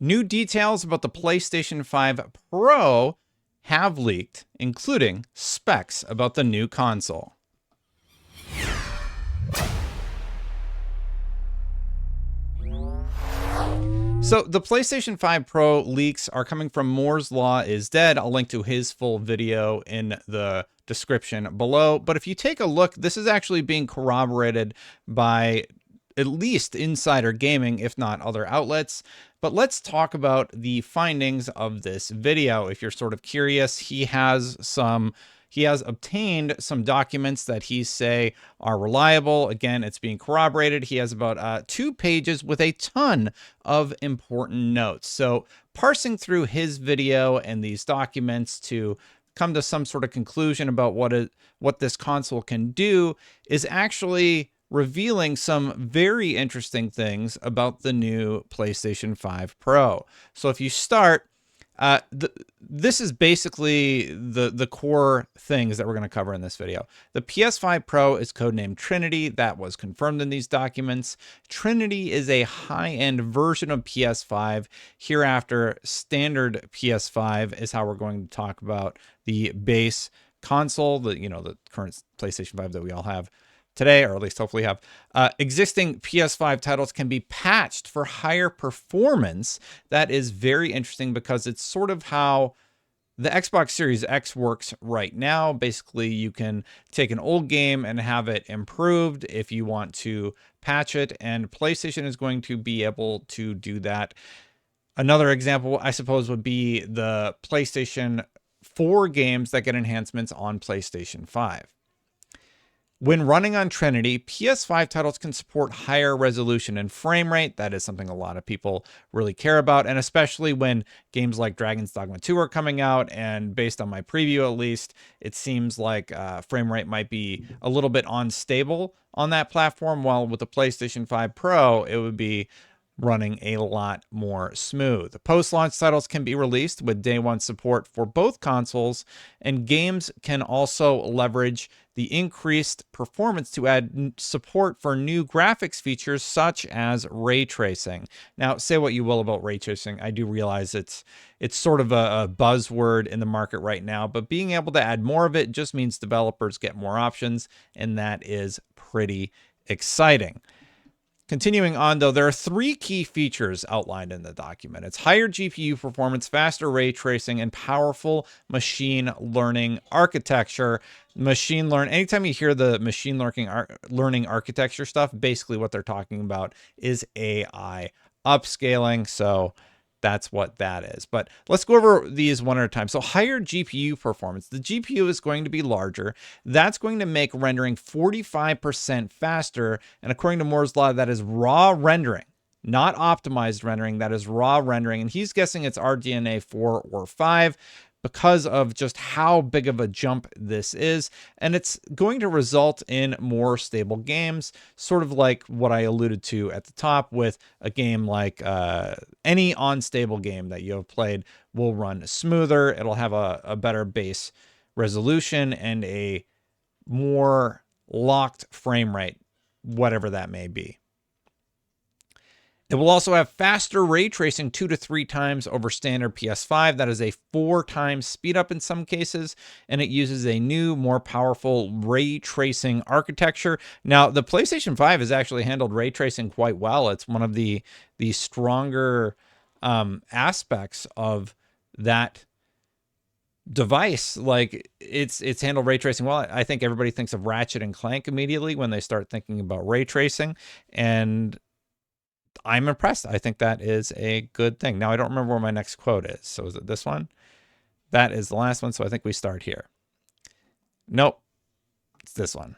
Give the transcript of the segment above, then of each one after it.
New details about the PlayStation 5 Pro have leaked, including specs about the new console. So the PlayStation 5 Pro leaks are coming from Moore's Law is Dead. I'll link to his full video in the description below. But if you take a look, this is actually being corroborated by at least Insider Gaming, if not other outlets. But let's talk about the findings of this video. If you're sort of curious, he has obtained some documents that he say are reliable. Again, it's being corroborated. He has about 2 pages with a ton of important notes. So parsing through his video and these documents to come to some sort of conclusion about what this console can do is actually revealing some very interesting things about the new PlayStation 5 Pro. So if you start, this is basically the core things that we're going to cover in this video. The PS5 Pro is codenamed Trinity. That was confirmed in these documents. Trinity is a high-end version of PS5. Hereafter, standard PS5 is how we're going to talk about the base console, the current PlayStation 5 that we all have today, or at least hopefully have. Existing PS5 titles can be patched for higher performance. That is very interesting because it's sort of how the Xbox Series X works right now. Basically, you can take an old game and have it improved if you want to patch it, and PlayStation is going to be able to do that. Another example, I suppose, would be the PlayStation 4 games that get enhancements on PlayStation 5. When running on Trinity, PS5 titles can support higher resolution and frame rate. That is something a lot of people really care about, and especially when games like Dragon's Dogma 2 are coming out, and based on my preview at least, it seems like frame rate might be a little bit unstable on that platform, while with the PlayStation 5 Pro, it would be running a lot more smooth. Post-launch titles can be released with day one support for both consoles, and games can also leverage the increased performance to add support for new graphics features such as ray tracing. Now, say what you will about ray tracing. I do realize it's sort of a buzzword in the market right now, but being able to add more of it just means developers get more options, and that is pretty exciting. Continuing on, though, there are 3 key features outlined in the document. It's higher GPU performance, faster ray tracing, and powerful machine learning architecture. Anytime you hear the machine learning architecture stuff, basically what they're talking about is AI upscaling. So that's what that is. But let's go over these one at a time. So higher GPU performance. The GPU is going to be larger. That's going to make rendering 45% faster. And according to Moore's Law, that is raw rendering, not optimized rendering. That is raw rendering. And he's guessing it's RDNA 4 or 5 because of just how big of a jump this is. And it's going to result in more stable games, sort of like what I alluded to at the top with a game like any unstable game that you have played will run smoother. It'll have a better base resolution and a more locked frame rate, whatever that may be. It will also have faster ray tracing 2 to 3 times over standard PS5. That is a 4 times speed up in some cases, and it uses a new, more powerful ray tracing architecture. Now, the PlayStation 5 has actually handled ray tracing quite well. It's one of the stronger aspects of that device. Like it's handled ray tracing well. I think everybody thinks of Ratchet and Clank immediately when they start thinking about ray tracing, and I'm impressed. I think that is a good thing. Now, I don't remember where my next quote is. So is it this one? That is the last one. So I think we start here. Nope. It's this one.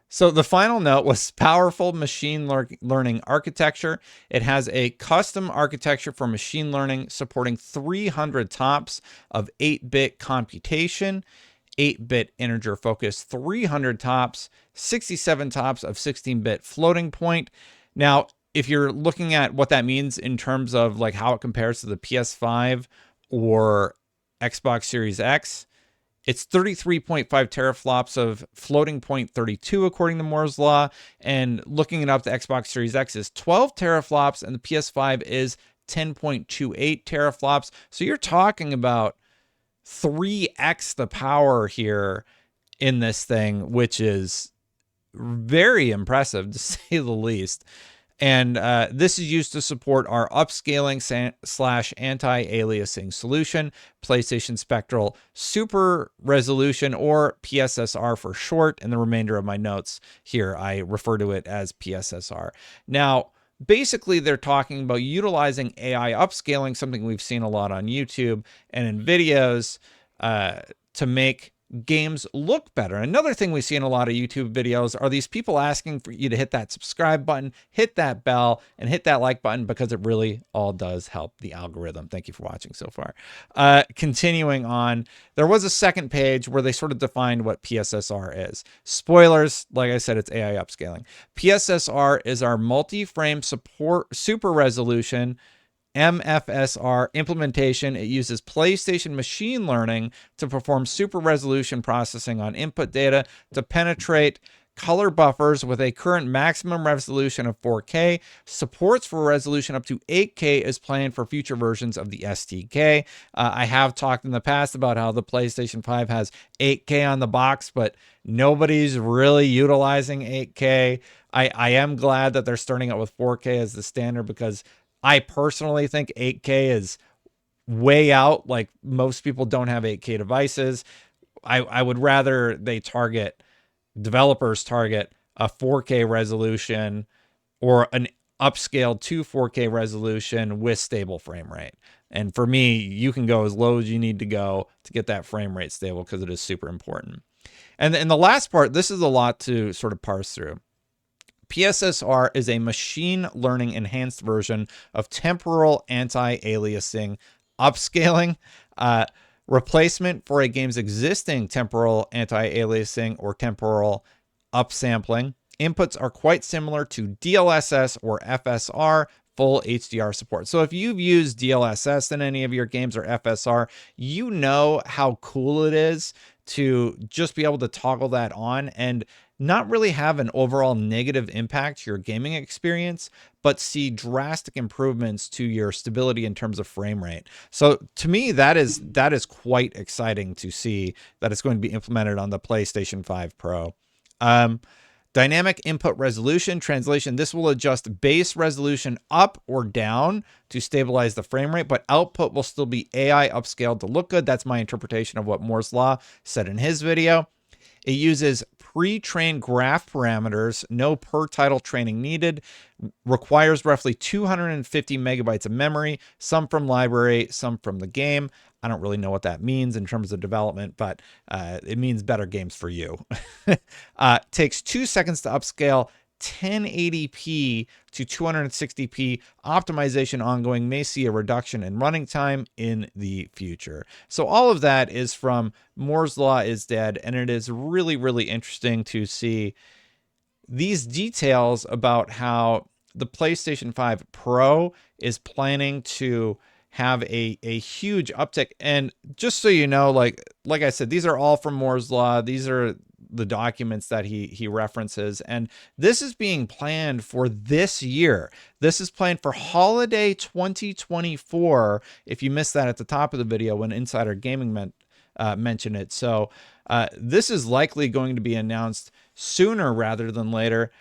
So the final note was powerful machine learning architecture. It has a custom architecture for machine learning supporting 300 TOPS of 8-bit computation, 8-bit integer focus, 300 TOPS, 67 TOPS of 16-bit floating point. Now, if you're looking at what that means in terms of like how it compares to the PS5 or Xbox Series X, it's 33.5 teraflops of floating point 32 according to Moore's Law, and looking it up, the Xbox Series X is 12 teraflops and the PS5 is 10.28 teraflops. So you're talking about 3x the power here in this thing, which is very impressive to say the least. And this is used to support our upscaling / anti-aliasing solution, PlayStation Spectral Super Resolution, or PSSR for short. In the remainder of my notes here, I refer to it as PSSR. Now, basically, they're talking about utilizing AI upscaling, something we've seen a lot on YouTube and in videos, to make games look better. Another thing we see in a lot of YouTube videos are these people asking for you to hit that subscribe button, hit that bell, and hit that like button, because it really all does help the algorithm. Thank you for watching so far. Continuing on, there was a second page where they sort of defined what PSSR is. Spoilers, like I said, it's AI upscaling. PSSR is our multi-frame support super resolution MFSR implementation. It uses PlayStation machine learning to perform super resolution processing on input data to penetrate color buffers with a current maximum resolution of 4K. Supports for resolution up to 8K is planned for future versions of the SDK. I have talked in the past about how the PlayStation 5 has 8K on the box, but nobody's really utilizing 8K. I am glad that they're starting out with 4K as the standard, because I personally think 8K is way out. Like, most people don't have 8K devices. I would rather developers target a 4K resolution or an upscaled to 4K resolution with stable frame rate. And for me, you can go as low as you need to go to get that frame rate stable, because it is super important. And the last part, this is a lot to sort of parse through. PSSR is a machine learning enhanced version of temporal anti-aliasing upscaling, replacement for a game's existing temporal anti-aliasing or temporal upsampling. Inputs are quite similar to DLSS or FSR, full HDR support. So if you've used DLSS in any of your games, or FSR, you know how cool it is to just be able to toggle that on and not really have an overall negative impact to your gaming experience, but see drastic improvements to your stability in terms of frame rate. So to me, that is quite exciting to see that it's going to be implemented on the PlayStation 5 Pro. Dynamic input resolution, translation, this will adjust base resolution up or down to stabilize the frame rate, but output will still be AI upscaled to look good. That's my interpretation of what Moore's Law said in his video. It uses pre-trained graph parameters, no per title training needed, requires roughly 250 megabytes of memory, some from library, some from the game. I don't really know what that means in terms of development, but it means better games for you. Takes 2 seconds to upscale. 1080p to 260p optimization ongoing, may see a reduction in running time in the future. So all of that is from Moore's Law is Dead, and it is really, really interesting to see these details about how the PlayStation 5 Pro is planning to have a huge uptick. And just so you know, like I said, these are all from Moore's Law. These are the documents that he references, and this is being planned for this year. This is planned for holiday 2024. If you missed that at the top of the video when Insider Gaming mentioned it. So this is likely going to be announced sooner rather than later.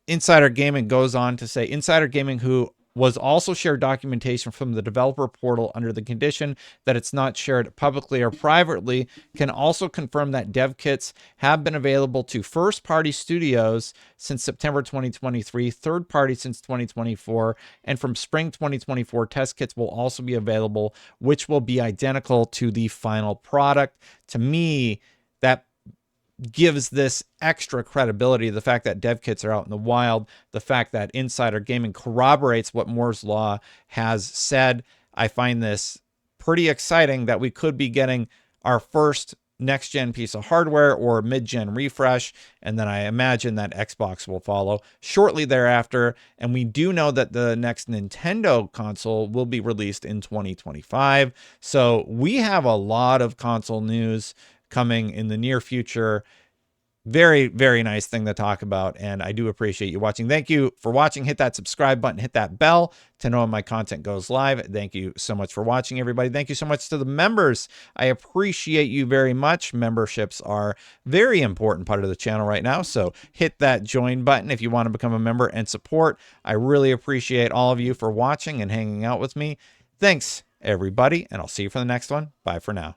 Insider Gaming goes on to say, Insider Gaming, who was also shared documentation from the developer portal under the condition that it's not shared publicly or privately, can also confirm that dev kits have been available to first-party studios since September 2023, third-party since 2024, and from spring 2024, test kits will also be available, which will be identical to the final product. To me, that gives this extra credibility. The fact that dev kits are out in the wild, the fact that Insider Gaming corroborates what Moore's Law has said. I find this pretty exciting that we could be getting our first next-gen piece of hardware or mid-gen refresh, and then I imagine that Xbox will follow shortly thereafter. And we do know that the next Nintendo console will be released in 2025. So we have a lot of console news coming in the near future. Very, very nice thing to talk about, and I do appreciate you watching. Thank you for watching. Hit that subscribe button, hit that bell to know when my content goes live. Thank you so much for watching, everybody. Thank you so much to the members. I appreciate you very much. Memberships are very important part of the channel right now, so hit that join button if you want to become a member and support. I really appreciate all of you for watching and hanging out with me. Thanks, everybody, and I'll see you for the next one. Bye for now.